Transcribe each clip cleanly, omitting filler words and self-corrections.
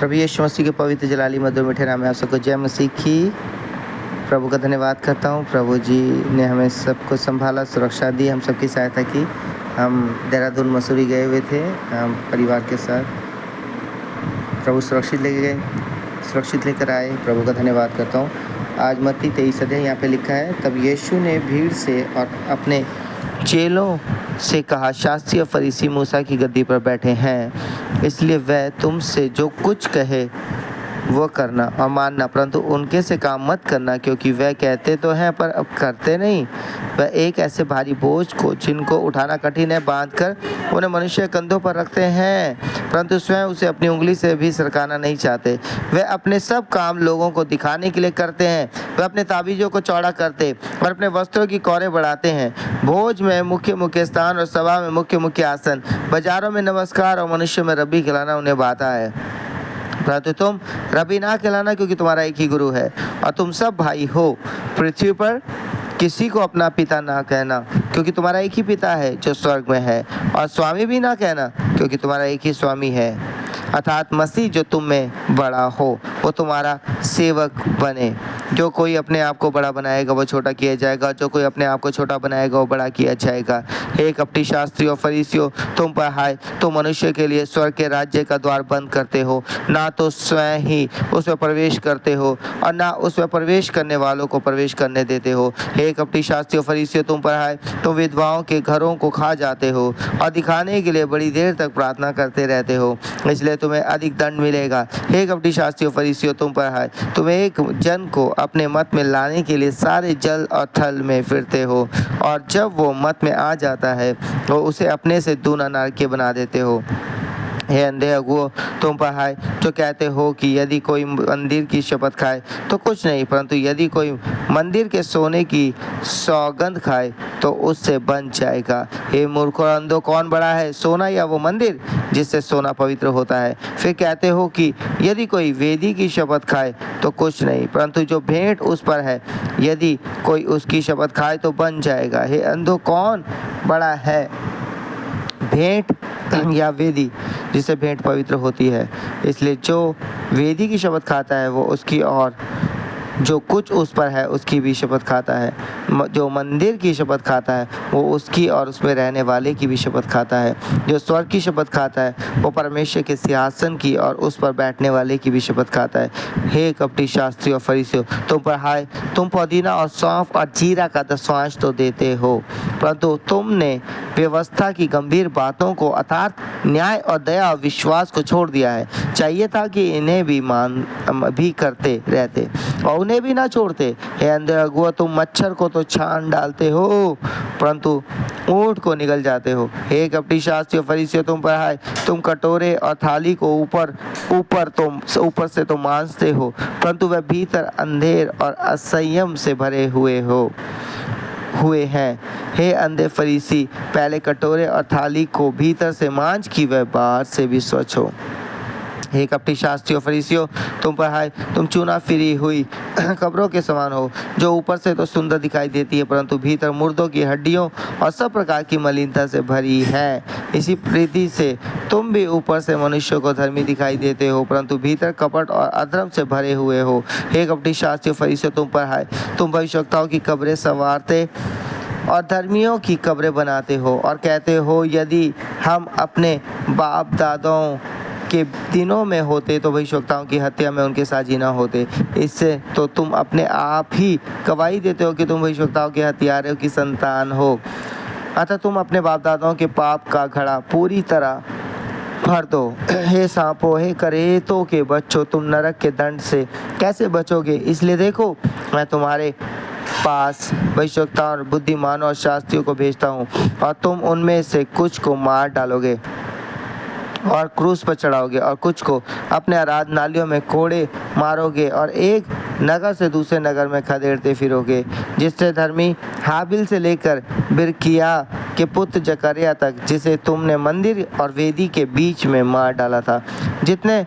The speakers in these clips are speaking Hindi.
प्रभु यीशु मसीह के पवित्र जलाली मधुर मीठे नाम में आप सबको जय मसीह की। प्रभु का धन्यवाद करता हूँ। प्रभु जी ने हमें सबको संभाला, सुरक्षा दी, हम सबकी सहायता की। हम देहरादून मसूरी गए हुए थे हम परिवार के साथ। प्रभु सुरक्षित लेकर आए। प्रभु का धन्यवाद करता हूँ। आज मत्ती 23 अध्याय यहाँ पे लिखा है, तब यीशु ने भीड़ से और अपने चेलों से कहा, शास्त्री और फरीसी मूसा की गद्दी पर बैठे हैं, इसलिए वह तुमसे जो कुछ कहे वो करना और मानना, परंतु उनके से काम मत करना, क्योंकि वह कहते तो हैं पर अब करते नहीं। वह एक ऐसे भारी बोझ को जिनको उठाना कठिन है बांधकर उन्हें मनुष्य कंधों पर रखते हैं, परंतु स्वयं उसे अपनी उंगली से भी सरकाना नहीं चाहते। वे अपने सब काम लोगों को दिखाने के लिए करते हैं। वे अपने ताबीजों को चौड़ा करते और अपने वस्त्रों की कौरें बढ़ाते हैं। भोज में मुख्य स्थान और सभा में मुख्य आसन, बाजारों में नमस्कार और मनुष्य में रब्बी खिलाना उन्हें भाता है। परंतु तुम रब्बी ना कहलाना, क्योंकि तुम्हारा एक ही गुरु है और तुम सब भाई हो। पृथ्वी पर किसी को अपना पिता ना कहना, क्योंकि तुम्हारा एक ही पिता है जो स्वर्ग में है, और स्वामी भी ना कहना, क्योंकि तुम्हारा एक ही स्वामी है, अर्थात मसीह जो तुम में बड़ा हो वो तुम्हारा सेवक बने। जो कोई अपने आप को बड़ा बनाएगा वो छोटा किया जाएगा, जो कोई अपने आप को छोटा बनाएगा वो बड़ा किया जाएगा। हे कपटी शास्त्रियों फरीसियों, तुम पर हाय, तुम मनुष्य के लिए स्वर्ग के राज्य का द्वार बंद करते हो, ना तो स्वयं ही उसमें प्रवेश करते हो और ना उसमें प्रवेश करने वालों को प्रवेश करने देते हो। हे कपटी शास्त्रियों फरीसियों, तुम पर हाय, तुम विधवाओं के घरों को खा जाते हो और दिखाने के लिए बड़ी देर तक प्रार्थना करते रहते हो, इसलिए तुम्हें अधिक दंड मिलेगा। हे कपटी शास्त्रियों फरीसियों, तुम पर हाय, तुम एक जन को अपने मत में लाने के लिए सारे जल और थल में फिरते हो, और जब वो मत में आ जाता है तो उसे अपने से दूना नारकीय बना देते हो। हे अंधे अगुओं, तुम पर हाय, जो कहते हो कि यदि कोई मंदिर की शपथ खाए तो कुछ नहीं, परंतु यदि कोई मंदिर के सोने की सौगंध खाए तो उससे बन जाएगा। हे मूर्खों और अंधों, कौन बड़ा है, सोना या वो मंदिर जिससे सोना पवित्र होता है? फिर कहते हो कि यदि कोई वेदी की शपथ खाए तो कुछ नहीं, परंतु जो भेंट उस पर है यदि कोई उसकी शपथ खाए तो बन जाएगा। हे अंधों, कौन बड़ा है, भेंट या वेदी जिससे भेंट पवित्र होती है? इसलिए जो वेदी की शपथ खाता है वो उसकी और जो कुछ उस पर है उसकी भी शपथ खाता है। जो मंदिर की शपथ खाता है वो उसकी और उसमें रहने वाले की भी शपथ खाता है। जो स्वर्ग की शपथ खाता है वो परमेश्वर के सिंहासन की और उस पर बैठने वाले की भी शपथ खाता है। हे कपटी शास्त्री और फरीसियों, तुम पर हाय, तुम पुदीना और सौंफ और जीरा का दशवांश तो देते हो, परंतु तुमने व्यवस्था की गंभीर बातों को अर्थात न्याय और दया और विश्वास को छोड़ दिया है। चाहिए था कि इन्हें भी करते रहते और उन्हें भी ना छोड़ते। हे अंधे अगुआ, तुम मच्छर को तो छान डालते हो परंतु ऊंट को निगल जाते हो। हे कपटी शास्त्रियों फरीसियों, तुम पर हाय, तुम कटोरे और थाली को ऊपर से तो मांजते हो, परंतु वह भीतर अंधेर और असंयम से भरे हुए हैं। हे अंधे फरीसी, पहले कटोरे और थाली को भीतर से मांज कि वह बाहर से भी स्वच्छ हो। हे कपटी शास्त्रियों फरीसियों, तुम पर हाय, तुम चूना फिरी हुई कब्रों के समान हो, जो ऊपर से तो सुंदर दिखाई देती है परंतु भीतर मुर्दों की हड्डियों और सब प्रकार की मलिनता से भरी है। इसी प्रीति से तुम भी ऊपर से मनुष्यों को धर्मी दिखाई देते हो परंतु भीतर कपट और अधर्म से भरे हुए हो। हे कपटी शास्त्रियों फरीसियों, तुम पर हाय, तुम भविष्यवक्ताओं की कब्रें संवारते और धर्मियों की कब्रें बनाते हो और कहते हो, यदि हम अपने बाप दादाओं के दिनों में होते तो भविष्यवक्ताओं की हत्या में उनके साझी न होते। इससे तो तुम अपने आप ही गवाही देते हो कि तुम भविष्यवक्ताओं के हत्यारों की संतान हो। अतः तुम अपने बाप दादाओं के पाप का घड़ा पूरी तरह भर दो। हे सांपों, हे करेतों के बच्चों, तुम नरक के दंड से कैसे बचोगे? इसलिए देखो, मैं तुम्हारे पास भविष्यवक्ताओं और बुद्धिमानों और शास्त्रियों को भेजता हूँ, और तुम उनमें से कुछ को मार डालोगे और क्रूस पर चढ़ाओगे और कुछ को अपने आराधनालयों में कोड़े मारोगे और एक नगर से दूसरे नगर में खदेड़ते फिरोगे। जिससे धर्मी हाबिल से लेकर बिरकिया के पुत्र जकरिया तक, जिसे तुमने मंदिर और वेदी के बीच में मार डाला था, जितने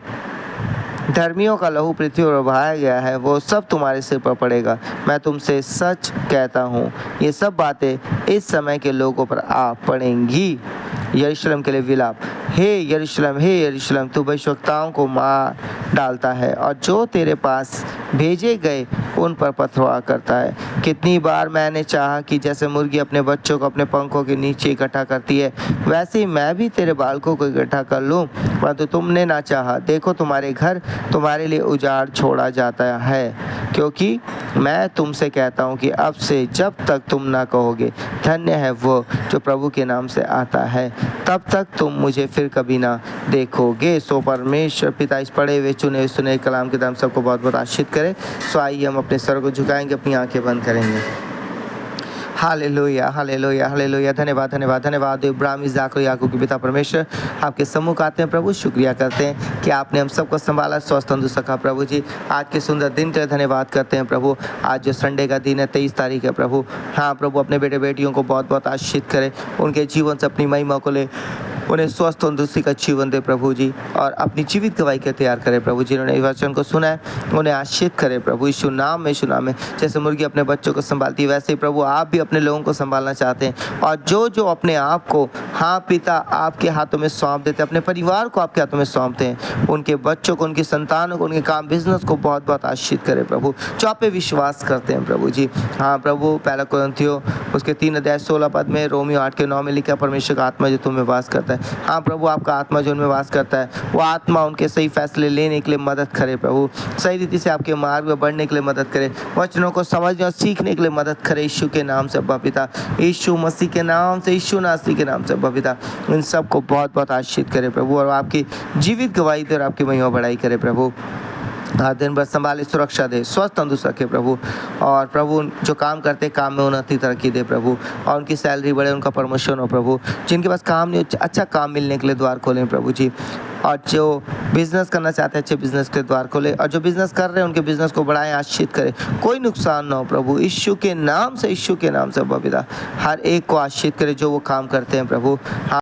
धर्मियों का लहू पृथ्वी पर बहाया गया है वो सब तुम्हारे सिर पर पड़ेगा। मैं तुमसे सच कहता हूँ, ये सब बातें इस समय के लोगों पर आ पड़ेंगी। यरूशलेम के लिए विलाप। हे यरूशलेम तू भविष्यवक्ताओं को मार डालता है और जो तेरे पास भेजे गए उन पर पथरवाह करता है। कितनी बार मैंने चाहा कि जैसे मुर्गी अपने बच्चों को अपने पंखों के नीचे इकट्ठा करती है, वैसे ही मैं भी तेरे बालकों को इकट्ठा कर लूं, परंतु तुमने ना चाहा। देखो तुम्हारे घर तुम्हारे लिए उजाड़ छोड़ा जाता है, क्योंकि मैं तुमसे कहता हूँ कि अब से जब तक तुम ना कहोगे धन्य है वो जो प्रभु के नाम से आता है, तब तक तुम मुझे फिर कभी ना देखोगे। सो परमेश्वर पिता इस पढ़े हुए चुने सुने कलाम के दाम सबको बहुत बहुत आशीष करे। सो आइए हम अपने सर को झुकाएंगे, अपनी आंखें बंद करेंगे। Hallelujah hallelujah hallelujah. धन्यवाद धन्यवाद धन्यवाद। इब्राहिम इज़ाक और याकूब के पिता परमेश्वर आपके सम्मुख आते हैं प्रभु, शुक्रिया करते हैं कि आपने हम सबको संभाला, स्वस्थ तंदुरुस्त रखा प्रभु जी। आज के सुंदर दिन के लिए धन्यवाद करते हैं प्रभु। आज जो संडे का दिन है 23 तारीख है प्रभु, हाँ प्रभु अपने बेटे बेटियों को बहुत बहुत आशीषित करें, उनके जीवन से अपनी महिमा को ले, उन्हें स्वस्थ तंदुरुस्ती का जीवन दे प्रभु जी, और अपनी जीवित गवाही के तैयार करें प्रभु जी। उन्होंने वचन को सुना है, उन्हें आशीषित करें प्रभु यीशु नाम में। जैसे मुर्गी अपने बच्चों को संभालती है, वैसे ही प्रभु आप भी अपने लोगों को संभालना चाहते हैं, और जो जो अपने आप को हाँ पिता आपके हाथों में सौंप देते हैं, अपने परिवार को आपके हाथों में सौंपते हैं, उनके बच्चों को, उनकी संतानों को, उनके काम बिजनेस को बहुत बहुत आशीषित करें प्रभु, जो आप पे विश्वास करते हैं प्रभु जी। हाँ प्रभु, पहला कोरिन्थियों उसके 3 अध्याय 16 पद में, रोमियो 8 के 9 में लिखा, परमेश्वर का आत्मा जो तुम्हें वास करता है। हाँ प्रभु, आपका आत्मा जो उनमें वास करता है, वो आत्मा उनके सही फैसले लेने के लिए मदद करे प्रभु, सही रीति से आपके मार्ग में बढ़ने के लिए मदद करे, वचनों को समझने और सीखने के लिए मदद करे। यीशु के नाम से अब्बा पिता, यीशु मसीह के नाम से, यीशु नासरी के नाम से अब्बा पिता, इन सबको बहुत बहुत आशीषित करे प्रभु, और आपकी जीवित गवाही दे और आपकी महिमा बढ़ाई करे प्रभु। दिन भर संभाले, सुरक्षा दे, स्वस्थ तंदुरुस्त रखे प्रभु, और प्रभु जो काम करते काम में उन्नति तरक्की दे प्रभु, और उनकी सैलरी बढ़े, उनका प्रमोशन हो प्रभु, जिनके पास काम नहीं, अच्छा काम मिलने के लिए द्वार खोलें प्रभु जी, और जो बिजनेस करना चाहते हैं अच्छे बिजनेस के द्वार खोले, और जो बिजनेस कर रहे हैं उनके बिजनेस को बढ़ाएं, आशीषित करें, कोई नुकसान ना हो प्रभु, यीशु के नाम से, यीशु के नाम से पिता हर एक को आशीषित करें जो वो काम करते हैं प्रभु।